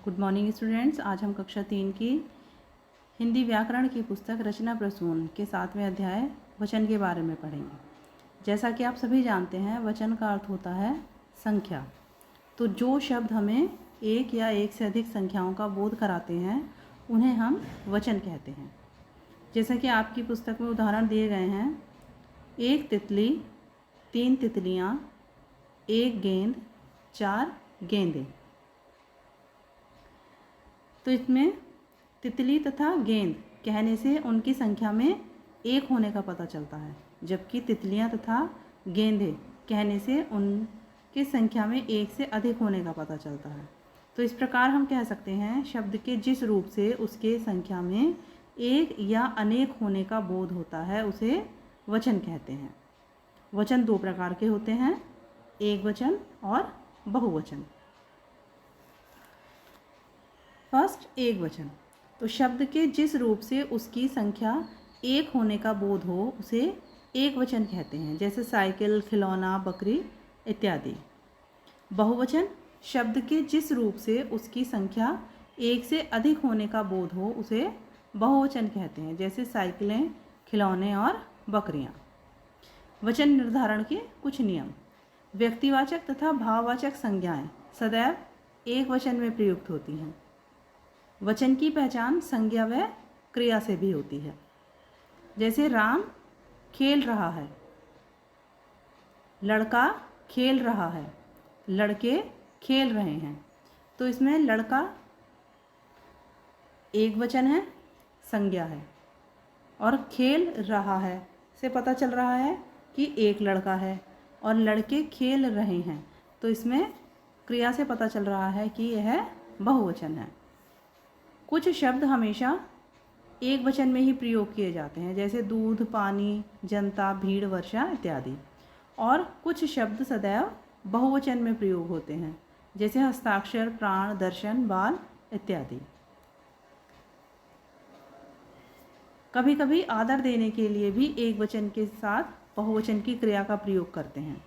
Good morning students. आज हम कक्षा 3 की हिंदी व्याकरण की पुस्तक रचना प्रसून के 7वें अध्याय वचन के बारे में पढ़ेंगे। जैसा कि आप सभी जानते हैं, वचन का अर्थ होता है संख्या। तो जो शब्द हमें एक या एक से अधिक संख्याओं का बोध कराते हैं उन्हें हम वचन कहते हैं। जैसा कि आपकी पुस्तक में उदाहरण दिए गए हैं, एक तितली, 3 तितलियाँ, एक गेंद, 4 गेंदें। तो इसमें तितली तथा गेंद कहने से उनकी संख्या में एक होने का पता चलता है, जबकि तितलियां तथा गेंदें कहने से उनकी संख्या में एक से अधिक होने का पता चलता है। तो इस प्रकार हम कह सकते हैं, शब्द के जिस रूप से उसके संख्या में एक या अनेक होने का बोध होता है उसे वचन कहते हैं। वचन 2 प्रकार के होते हैं, एक वचन और बहुवचन। फर्स्ट, एक वचन। तो शब्द के जिस रूप से उसकी संख्या एक होने का बोध हो उसे एक वचन कहते हैं, जैसे साइकिल, खिलौना, बकरी इत्यादि। बहुवचन, शब्द के जिस रूप से उसकी संख्या एक से अधिक होने का बोध हो उसे बहुवचन कहते हैं, जैसे साइकिलें, खिलौने और बकरियाँ। वचन निर्धारण के कुछ नियम। व्यक्तिवाचक तथा भाववाचक संज्ञाएं सदैव एक वचन में प्रयुक्त होती हैं। वचन की पहचान संज्ञा व क्रिया से भी होती है, जैसे राम खेल रहा है, लड़का खेल रहा है, लड़के खेल रहे हैं। तो इसमें लड़का एक वचन है, संज्ञा है, और खेल रहा है से पता चल रहा है कि एक लड़का है, और लड़के खेल रहे हैं तो इसमें क्रिया से पता चल रहा है कि यह बहुवचन है। कुछ शब्द हमेशा एक वचन में ही प्रयोग किए जाते हैं, जैसे दूध, पानी, जनता, भीड़, वर्षा इत्यादि। और कुछ शब्द सदैव बहुवचन में प्रयोग होते हैं, जैसे हस्ताक्षर, प्राण, दर्शन, बाल इत्यादि। कभी कभी आदर देने के लिए भी एक वचन के साथ बहुवचन की क्रिया का प्रयोग करते हैं,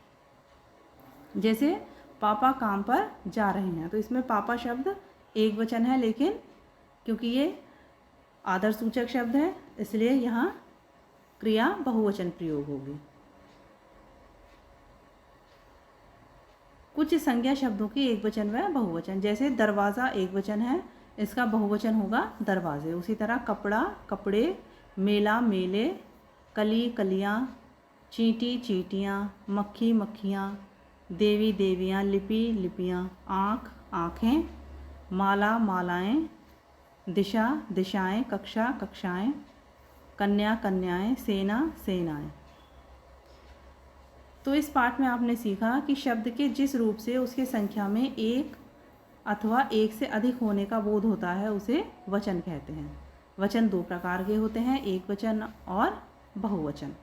जैसे पापा काम पर जा रहे हैं। तो इसमें पापा शब्द एक वचन है, लेकिन क्योंकि ये आदर सूचक शब्द है इसलिए यहाँ क्रिया बहुवचन प्रयोग होगी। कुछ संज्ञा शब्दों की एक वचन व बहुवचन, जैसे दरवाज़ा एक वचन है, इसका बहुवचन होगा दरवाजे। उसी तरह कपड़ा, कपड़े, मेला, मेले, कली, कलियाँ, चींटी, चींटियाँ, मक्खी, मक्खियाँ, देवी, देवियाँ, लिपि, लिपियाँ, आँख, आँखें, माला, मालाएं, दिशा, दिशाएं, कक्षा, कक्षाएं, कन्या, कन्याएं, सेना, सेनाएं। तो इस पाठ में आपने सीखा कि शब्द के जिस रूप से उसके संख्या में एक अथवा एक से अधिक होने का बोध होता है उसे वचन कहते हैं। वचन 2 प्रकार के होते हैं, एक वचन और बहुवचन।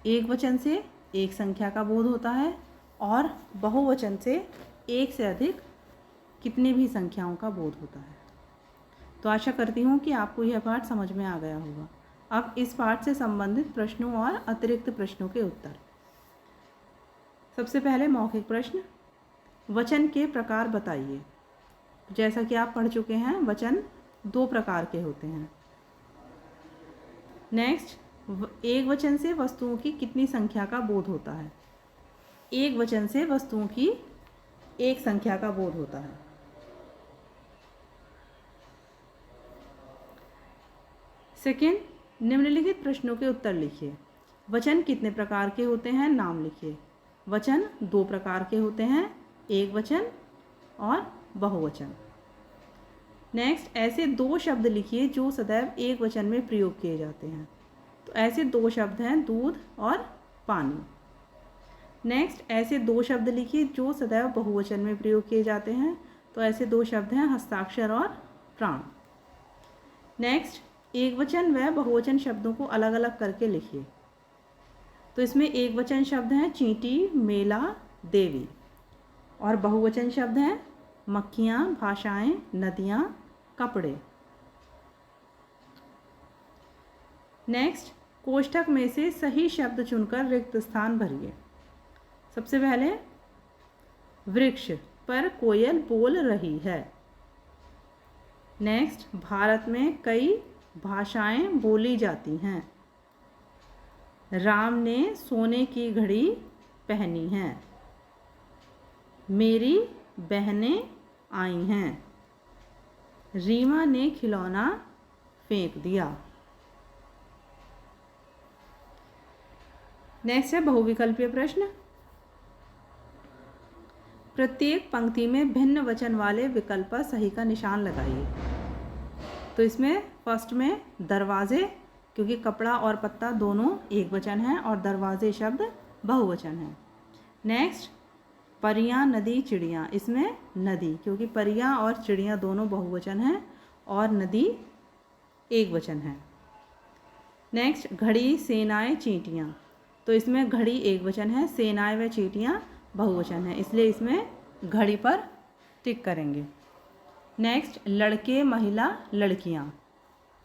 एक वचन से एक संख्या का बोध होता है और बहुवचन से एक से अधिक कितनी भी संख्याओं का बोध होता है। तो आशा करती हूँ कि आपको यह पाठ समझ में आ गया होगा। अब इस पाठ से संबंधित प्रश्नों और अतिरिक्त प्रश्नों के उत्तर। सबसे पहले मौखिक प्रश्न, वचन के प्रकार बताइए। जैसा कि आप पढ़ चुके हैं, वचन 2 प्रकार के होते हैं। नेक्स्ट, एक वचन से वस्तुओं की कितनी संख्या का बोध होता है। एक वचन से वस्तुओं की एक संख्या का बोध होता है। सेकेंड, निम्नलिखित प्रश्नों के उत्तर लिखिए। वचन कितने प्रकार के होते हैं, नाम लिखिए। वचन 2 प्रकार के होते हैं, एक वचन और बहुवचन। नेक्स्ट, ऐसे 2 शब्द लिखिए जो सदैव एक वचन में प्रयोग किए जाते हैं। तो ऐसे 2 शब्द हैं, दूध और पानी। नेक्स्ट, ऐसे 2 शब्द लिखिए जो सदैव बहुवचन में प्रयोग किए जाते हैं। तो ऐसे 2 शब्द हैं, हस्ताक्षर और प्राण। नेक्स्ट, एक वचन व बहुवचन शब्दों को अलग अलग करके लिखिए। तो इसमें एक वचन शब्द हैं चींटी, मेला, देवी, और बहुवचन शब्द हैं मक्खियाँ, भाषाएं, नदियाँ, कपड़े। नेक्स्ट, कोष्ठक में से सही शब्द चुनकर रिक्त स्थान भरिए। सबसे पहले, वृक्ष पर कोयल बोल रही है। नेक्स्ट, भारत में कई भाषाएं बोली जाती हैं। राम ने सोने की घड़ी पहनी है। मेरी बहनें आई हैं। रीमा ने खिलौना फेंक दिया। नेक्स्ट है बहुविकल्पीय प्रश्न। प्रत्येक पंक्ति में भिन्न वचन वाले विकल्प पर सही का निशान लगाइए। तो इसमें फर्स्ट में दरवाजे, क्योंकि कपड़ा और पत्ता दोनों एक वचन हैं और दरवाजे शब्द बहुवचन है। नेक्स्ट, परियां नदी चिड़ियाँ, इसमें नदी, क्योंकि परियां और चिड़ियाँ दोनों बहुवचन हैं और नदी एक वचन है। नेक्स्ट, घड़ी सेनाएं चींटियाँ, तो इसमें घड़ी एक वचन है, सेनाएं व चींटियाँ बहुवचन है, इसलिए इसमें घड़ी पर टिक करेंगे। नेक्स्ट, लड़के महिला लड़कियाँ,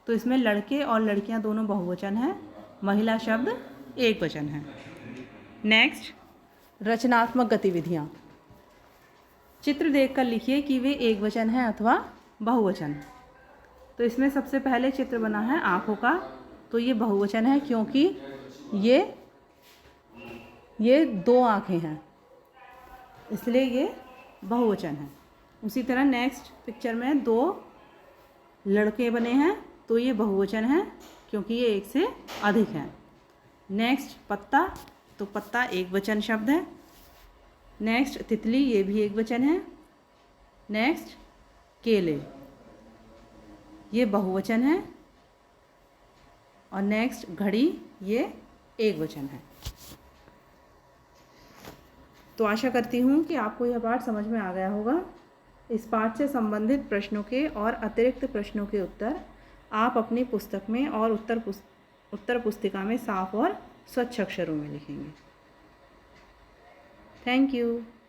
तो इसमें लड़के और लड़कियाँ दोनों बहुवचन हैं, महिला शब्द एक वचन है। नेक्स्ट, रचनात्मक गतिविधियाँ, चित्र देखकर लिखिए कि वे एक वचन है अथवा बहुवचन। तो इसमें सबसे पहले चित्र बना है आँखों का, तो ये बहुवचन है क्योंकि ये दो आँखें हैं, इसलिए ये बहुवचन है। उसी तरह नेक्स्ट पिक्चर में दो लड़के बने हैं, तो ये बहुवचन है क्योंकि ये एक से अधिक हैं। नेक्स्ट, पत्ता, तो पत्ता एक वचन शब्द है। नेक्स्ट, तितली, ये भी एक वचन है। नेक्स्ट, केले, ये बहुवचन है। और नेक्स्ट, घड़ी, ये एक वचन है। तो आशा करती हूँ कि आपको यह पाठ समझ में आ गया होगा। इस पाठ से संबंधित प्रश्नों के और अतिरिक्त प्रश्नों के उत्तर आप अपनी पुस्तक में और उत्तर पुस्तिका में साफ और स्वच्छ अक्षरों में लिखेंगे। Thank you.